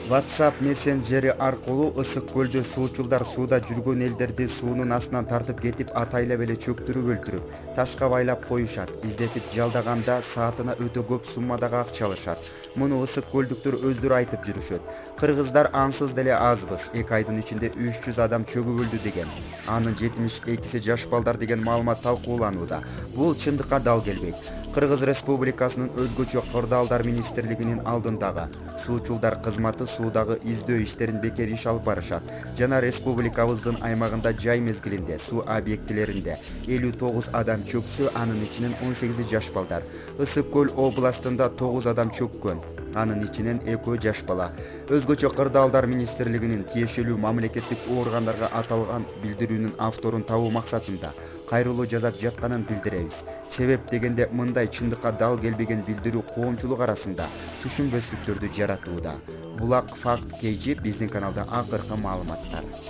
WhatsApp мессенджери аркылуу ысык көлдө суучулдар сууда жүргөн элдерди суунун астынан тартып кетип, атайлап эле чөктүрүп өлтүрүп, ташка байлап коюшат. Издетип жалдаганда саатына өтө көп суммадагы акча алышат. Муну ысык көлдүктөр өздөрү айтып жүрүшөт. Кыргыздар ансыз деле азбыз. 2 айдын ичинде 300 адам чөгүп өлдү деген. Анын 72си жаш балдар деген маалымат талкууланууда. Бул чындыкка дал келбейт. Кыргыз Республикасынын өзгөчө кырдаалдар министрлигинин алдындагы суучулдар кызматы суудагы издөө иштерин бекер иш алып барышат жана республикабыздын аймагында жай мезгилинде суу объектилеринде 59 адам чөксө, анын ичинен 18 жаш балдар. Ысык көл областында 9 адам чөккөн, анын ичинен 2 жаш бала. Өзгөчө кырдаалдар министрлигинин тиешелүү мамлекеттик органдарга аталган билдирүүнүн авторун табуу максатында кайрылуу жасап жатканын билдиребиз. Себеп дегенде мындай чындыкка дал келбеген билдирүү коомчулук арасында түшүнбөстүктөрдү жаратууда. Булак Факт KG биздин каналда акыркы маалыматтар.